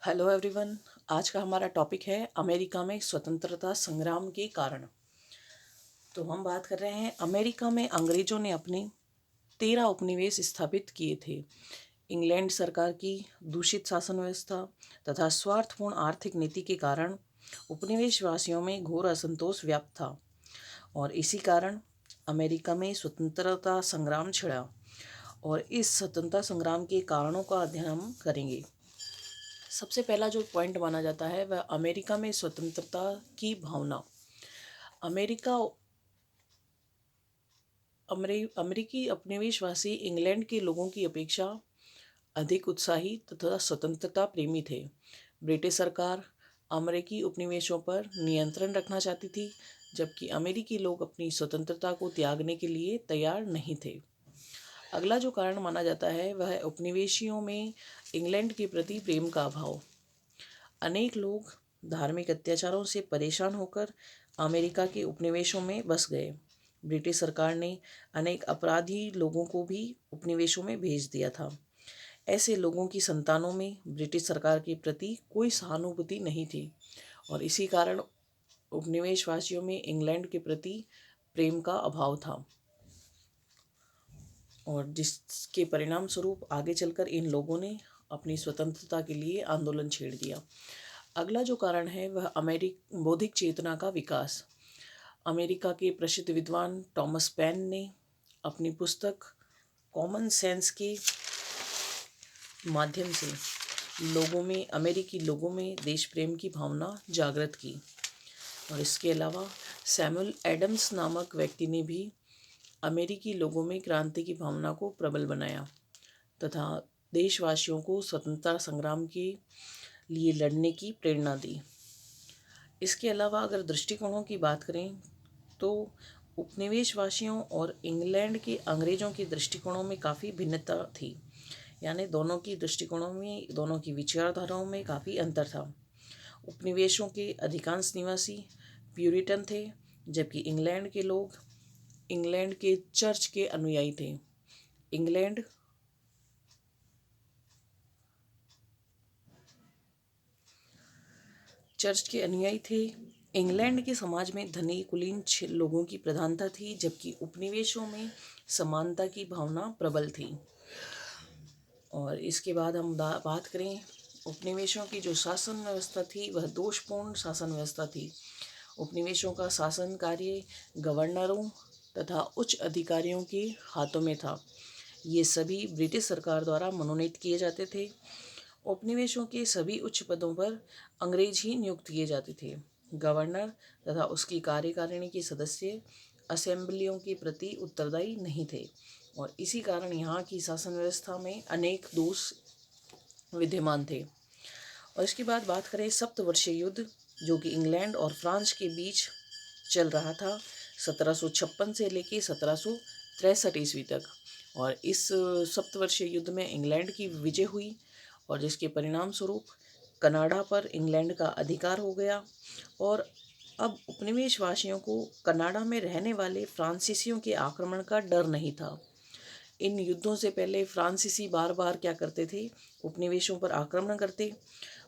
Hello everyone. आज का हमारा टॉपिक है अमेरिका में स्वतंत्रता संग्राम के कारण। तो हम बात कर रहे हैं अमेरिका में अंग्रेजों ने अपने 13 उपनिवेश स्थापित किए थे। इंग्लैंड सरकार की दूषित शासन व्यवस्था तथा स्वार्थपूर्ण आर्थिक नीति के कारण उपनिवेशवासियों में घोर असंतोष व्याप्त था और इसी कारण अमेरिका में स्वतंत्रता संग्राम छिड़ा। और इस स्वतंत्रता संग्राम के कारणों का अध्ययन हम करेंगे। सबसे पहला जो पॉइंट माना जाता है वह अमेरिका में स्वतंत्रता की भावना। अमेरिका अमेरिकी उपनिवेशवासी इंग्लैंड के लोगों की अपेक्षा अधिक उत्साही तथा स्वतंत्रता प्रेमी थे। ब्रिटिश सरकार अमेरिकी उपनिवेशों पर नियंत्रण रखना चाहती थी, जबकि अमेरिकी लोग अपनी स्वतंत्रता को त्यागने के लिए तैयार नहीं थे। अगला जो कारण माना जाता है वह उपनिवेशियों में इंग्लैंड के प्रति प्रेम का अभाव। अनेक लोग धार्मिक अत्याचारों से परेशान होकर अमेरिका के उपनिवेशों में बस गए। ब्रिटिश सरकार ने अनेक अपराधी लोगों को भी उपनिवेशों में भेज दिया था। ऐसे लोगों की संतानों में ब्रिटिश सरकार के प्रति कोई सहानुभूति नहीं थी और इसी कारण उपनिवेशवासियों में इंग्लैंड के प्रति प्रेम का अभाव था और जिसके परिणाम स्वरूप आगे चलकर इन लोगों ने अपनी स्वतंत्रता के लिए आंदोलन छेड़ दिया। अगला जो कारण है वह बौद्धिक चेतना का विकास। अमेरिका के प्रसिद्ध विद्वान टॉमस पेन ने अपनी पुस्तक कॉमन सेंस के माध्यम से अमेरिकी लोगों में देश प्रेम की भावना जागृत की। और इसके अलावा सैमुअल एडम्स नामक व्यक्ति ने भी अमेरिकी लोगों में क्रांति की भावना को प्रबल बनाया तथा देशवासियों को स्वतंत्रता संग्राम के लिए लड़ने की प्रेरणा दी। इसके अलावा अगर दृष्टिकोणों की बात करें तो उपनिवेशवासियों और इंग्लैंड के अंग्रेजों के दृष्टिकोणों में काफ़ी भिन्नता थी, यानी दोनों की दृष्टिकोणों में, दोनों की विचारधाराओं में काफ़ी अंतर था। उपनिवेशों के अधिकांश निवासी प्यूरिटन थे, जबकि इंग्लैंड के लोग इंग्लैंड के चर्च के अनुयायी थे। इंग्लैंड चर्च के अनुयायी थे। इंग्लैंड के समाज में धनी कुलीन लोगों की प्रधानता थी, जबकि उपनिवेशों में समानता की भावना प्रबल थी। और इसके बाद हम बात करें उपनिवेशों की जो शासन व्यवस्था थी वह दोषपूर्ण शासन व्यवस्था थी। उपनिवेशों का शासन कार्य गवर्नरों तथा उच्च अधिकारियों के हाथों में था। ये सभी ब्रिटिश सरकार द्वारा मनोनीत किए जाते थे। उपनिवेशों के सभी उच्च पदों पर अंग्रेज ही नियुक्त किए जाते थे। गवर्नर तथा उसकी कार्यकारिणी के सदस्य असेंबलियों के प्रति उत्तरदायी नहीं थे और इसी कारण यहाँ की शासन व्यवस्था में अनेक दोष विद्यमान थे। और इसके बाद बात करें सप्तवर्षीय युद्ध, जो कि इंग्लैंड और फ्रांस के बीच चल रहा था 1756 से लेके 1763 ईस्वी तक। और इस सप्तवर्षीय युद्ध में इंग्लैंड की विजय हुई और जिसके परिणाम स्वरूप कनाडा पर इंग्लैंड का अधिकार हो गया और अब उपनिवेशवासियों को कनाडा में रहने वाले फ्रांसीसियों के आक्रमण का डर नहीं था। इन युद्धों से पहले फ्रांसीसी बार बार क्या करते थे, उपनिवेशों पर आक्रमण करते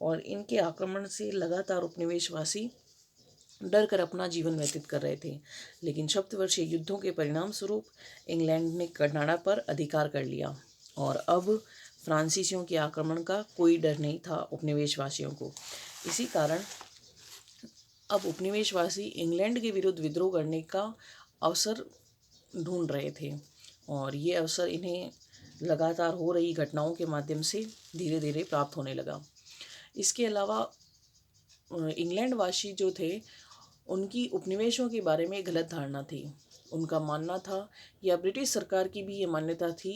और इनके आक्रमण से लगातार उपनिवेशवासी डर कर अपना जीवन व्यतीत कर रहे थे। लेकिन सप्तवर्षीय युद्धों के परिणाम स्वरूप इंग्लैंड ने कनाडा पर अधिकार कर लिया और अब फ्रांसीसियों के आक्रमण का कोई डर नहीं था उपनिवेशवासियों को। इसी कारण अब उपनिवेशवासी इंग्लैंड के विरुद्ध विद्रोह करने का अवसर ढूंढ रहे थे और ये अवसर इन्हें लगातार हो रही घटनाओं के माध्यम से धीरे धीरे प्राप्त होने लगा। इसके अलावा इंग्लैंड वासी जो थे उनकी उपनिवेशों के बारे में गलत धारणा थी। उनका मानना था या ब्रिटिश सरकार की भी ये मान्यता थी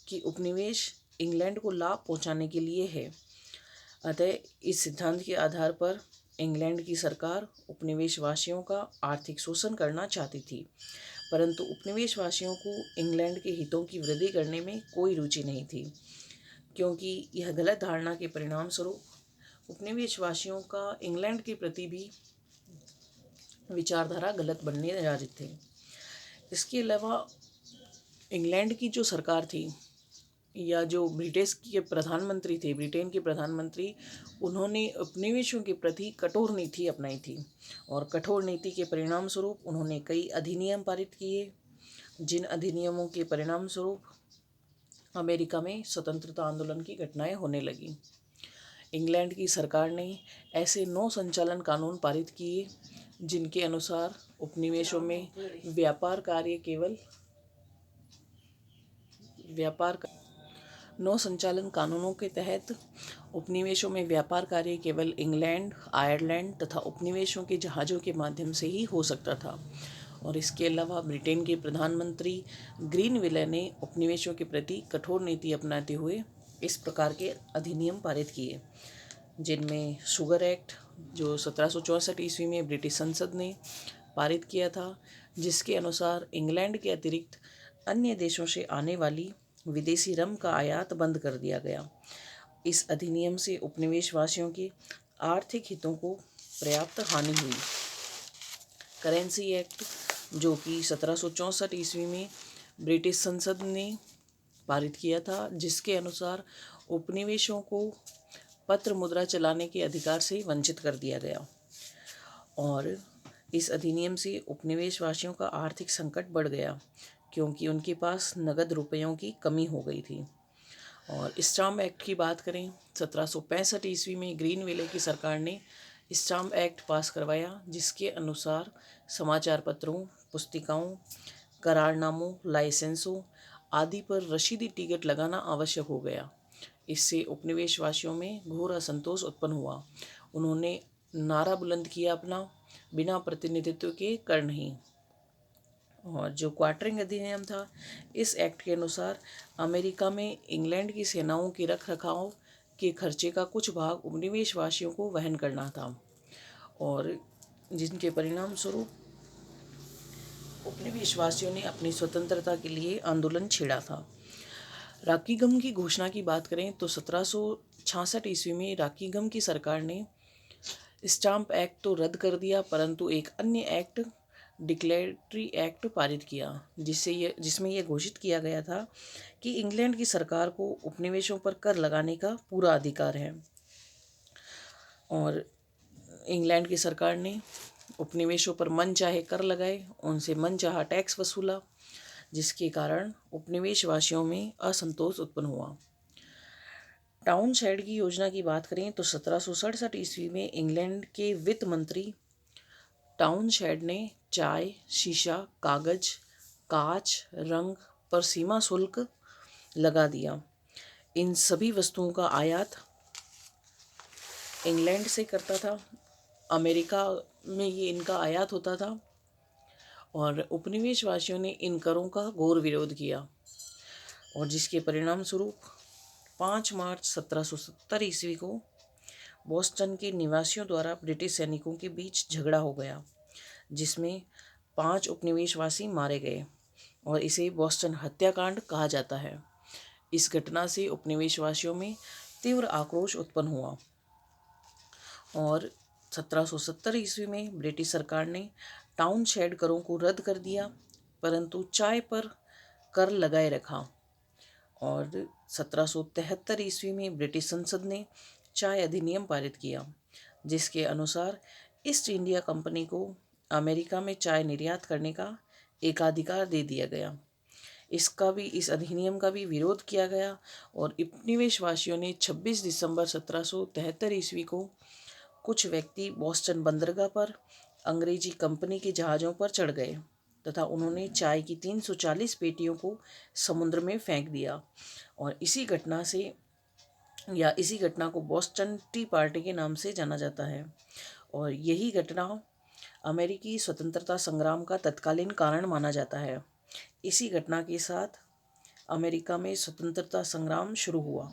कि उपनिवेश इंग्लैंड को लाभ पहुंचाने के लिए है। अतः इस सिद्धांत के आधार पर इंग्लैंड की सरकार उपनिवेशवासियों का आर्थिक शोषण करना चाहती थी, परंतु उपनिवेशवासियों को इंग्लैंड के हितों की वृद्धि करने में कोई रुचि नहीं थी, क्योंकि यह गलत धारणा के परिणाम स्वरूप उपनिवेशवासियों का इंग्लैंड के प्रति भी विचारधारा गलत बनने जा रही थी। इसके अलावा इंग्लैंड की जो सरकार थी या जो ब्रिटिश के प्रधानमंत्री थे, ब्रिटेन के प्रधानमंत्री, उन्होंने उपनिवेशों के प्रति कठोर नीति अपनाई थी और कठोर नीति के परिणाम स्वरूप उन्होंने कई अधिनियम पारित किए, जिन अधिनियमों के परिणाम स्वरूप अमेरिका में स्वतंत्रता आंदोलन की घटनाएं होने लगी। इंग्लैंड की सरकार ने ऐसे 9 संचालन कानून पारित किए जिनके अनुसार उपनिवेशों में व्यापार कार्य केवल 9 संचालन कानूनों के तहत उपनिवेशों में व्यापार कार्य केवल इंग्लैंड, आयरलैंड तथा उपनिवेशों के जहाज़ों के माध्यम से ही हो सकता था। और इसके अलावा ब्रिटेन के प्रधानमंत्री ग्रीनविले ने उपनिवेशों के प्रति कठोर नीति अपनाते हुए इस प्रकार के अधिनियम पारित किए, जिनमें शुगर एक्ट, जो 1764 ईस्वी में ब्रिटिश संसद ने पारित किया था, जिसके अनुसार इंग्लैंड के अतिरिक्त अन्य देशों से आने वाली विदेशी रम का आयात बंद कर दिया गया। इस अधिनियम से उपनिवेशवासियों के आर्थिक हितों को पर्याप्त हानि हुई। करेंसी एक्ट, जो कि 1764 ईस्वी में ब्रिटिश संसद ने पारित किया था, जिसके अनुसार उपनिवेशों को पत्र मुद्रा चलाने के अधिकार से वंचित कर दिया गया और इस अधिनियम से उपनिवेशवासियों का आर्थिक संकट बढ़ गया क्योंकि उनके पास नगद रुपयों की कमी हो गई थी। और स्टाम्प एक्ट की बात करें, 1765 ईस्वी में ग्रीनविले की सरकार ने स्टाम्प एक्ट पास करवाया, जिसके अनुसार समाचार पत्रों, पुस्तिकाओं, करारनामों, लाइसेंसों आदि पर रसीदी टिकट लगाना आवश्यक हो गया। इससे उपनिवेशवासियों में घोर असंतोष उत्पन्न हुआ। उन्होंने नारा बुलंद किया अपना, बिना प्रतिनिधित्व के कर नहीं। और जो क्वार्टरिंग अधिनियम था, इस एक्ट के अनुसार अमेरिका में इंग्लैंड की सेनाओं के रख रखाव के खर्चे का कुछ भाग उपनिवेशवासियों को वहन करना था और जिनके परिणाम स्वरूप उपनिवेशवासियों ने अपनी स्वतंत्रता के लिए आंदोलन छेड़ा था। रॉकीगम की घोषणा की बात करें तो 1766 ईस्वी में रॉकीगम की सरकार ने स्टाम्प एक्ट तो रद्द कर दिया, परंतु एक अन्य एक्ट, डिक्लेरेटरी एक्ट पारित किया, जिसमें यह घोषित किया गया था कि इंग्लैंड की सरकार को उपनिवेशों पर कर लगाने का पूरा अधिकार है। और इंग्लैंड की सरकार ने उपनिवेशों पर मनचाहे कर लगाए, उनसे मनचाहा टैक्स वसूला, जिसके कारण उपनिवेशवासियों में असंतोष उत्पन्न हुआ। टाउनशेंड की योजना की बात करें तो 1767 ईस्वी में इंग्लैंड के वित्त मंत्री टाउनशेंड ने चाय, शीशा, कागज, कांच, रंग पर सीमा शुल्क लगा दिया। इन सभी वस्तुओं का आयात इंग्लैंड से करता था, अमेरिका में ये इनका आयात होता था और उपनिवेशवासियों ने इन करों का घोर विरोध किया और जिसके परिणाम स्वरूप 5 मार्च 1770 ईस्वी को बोस्टन के निवासियों द्वारा ब्रिटिश सैनिकों के बीच झगड़ा हो गया, जिसमें 5 उपनिवेशवासी मारे गए और इसे बोस्टन हत्याकांड कहा जाता है। इस घटना से उपनिवेशवासियों में तीव्र आक्रोश उत्पन्न हुआ और 1770 ईस्वी में ब्रिटिश सरकार ने टाउनशेंड करों को रद्द कर दिया, परंतु चाय पर कर लगाए रखा। और 1773 ईस्वी में ब्रिटिश संसद ने चाय अधिनियम पारित किया, जिसके अनुसार ईस्ट इंडिया कंपनी को अमेरिका में चाय निर्यात करने का एकाधिकार दे दिया गया। इस अधिनियम का भी विरोध किया गया और उपनिवेशवासियों ने 26 दिसंबर 1773 ईस्वी को कुछ व्यक्ति बोस्टन बंदरगाह पर अंग्रेजी कंपनी के जहाज़ों पर चढ़ गए तथा उन्होंने चाय की 340 पेटियों को समुद्र में फेंक दिया और इसी घटना को बोस्टन टी पार्टी के नाम से जाना जाता है। और यही घटना अमेरिकी स्वतंत्रता संग्राम का तत्कालीन कारण माना जाता है। इसी घटना के साथ अमेरिका में स्वतंत्रता संग्राम शुरू हुआ,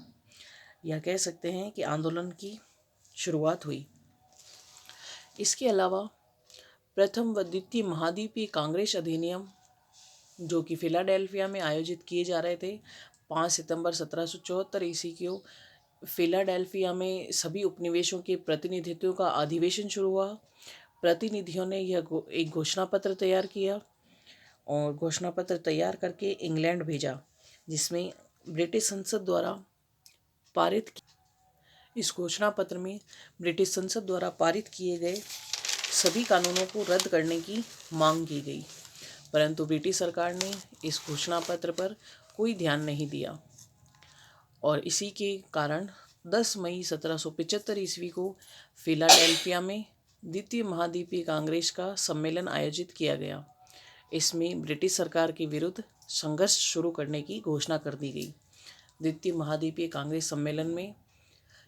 या कह सकते हैं कि आंदोलन की शुरुआत हुई। इसके अलावा प्रथम व द्वितीय महाद्वीपीय कांग्रेस अधिनियम, जो कि फिलाडेल्फिया में आयोजित किए जा रहे थे, 5 सितंबर 1774 ईस्वी को फिलाडेल्फिया में सभी उपनिवेशों के प्रतिनिधित्व का अधिवेशन शुरू हुआ। प्रतिनिधियों ने एक घोषणा पत्र तैयार किया और घोषणा पत्र तैयार करके इंग्लैंड भेजा, जिसमें ब्रिटिश संसद द्वारा पारित इस घोषणा पत्र में ब्रिटिश संसद द्वारा पारित किए गए सभी कानूनों को रद्द करने की मांग की गई, परंतु ब्रिटिश सरकार ने इस घोषणा पत्र पर कोई ध्यान नहीं दिया और इसी के कारण 10 मई 1775 ईस्वी को फिलाडेल्फिया में द्वितीय महाद्वीपीय कांग्रेस का सम्मेलन आयोजित किया गया। इसमें ब्रिटिश सरकार के विरुद्ध संघर्ष शुरू करने की घोषणा कर दी गई। द्वितीय महाद्वीपीय कांग्रेस सम्मेलन में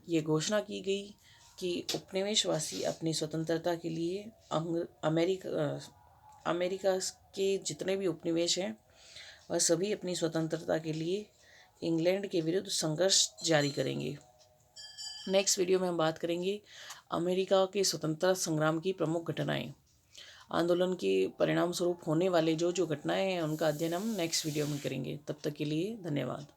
ये घोषणा की गई कि उपनिवेशवासी अपनी स्वतंत्रता के लिए अमेरिका के जितने भी उपनिवेश हैं वह सभी अपनी स्वतंत्रता के लिए इंग्लैंड के विरुद्ध संघर्ष जारी करेंगे। नेक्स्ट वीडियो में हम बात करेंगे अमेरिका के स्वतंत्रता संग्राम की प्रमुख घटनाएं, आंदोलन के परिणाम स्वरूप होने वाले जो घटनाएं हैं उनका अध्ययन हम नेक्स्ट वीडियो में करेंगे। तब तक के लिए धन्यवाद।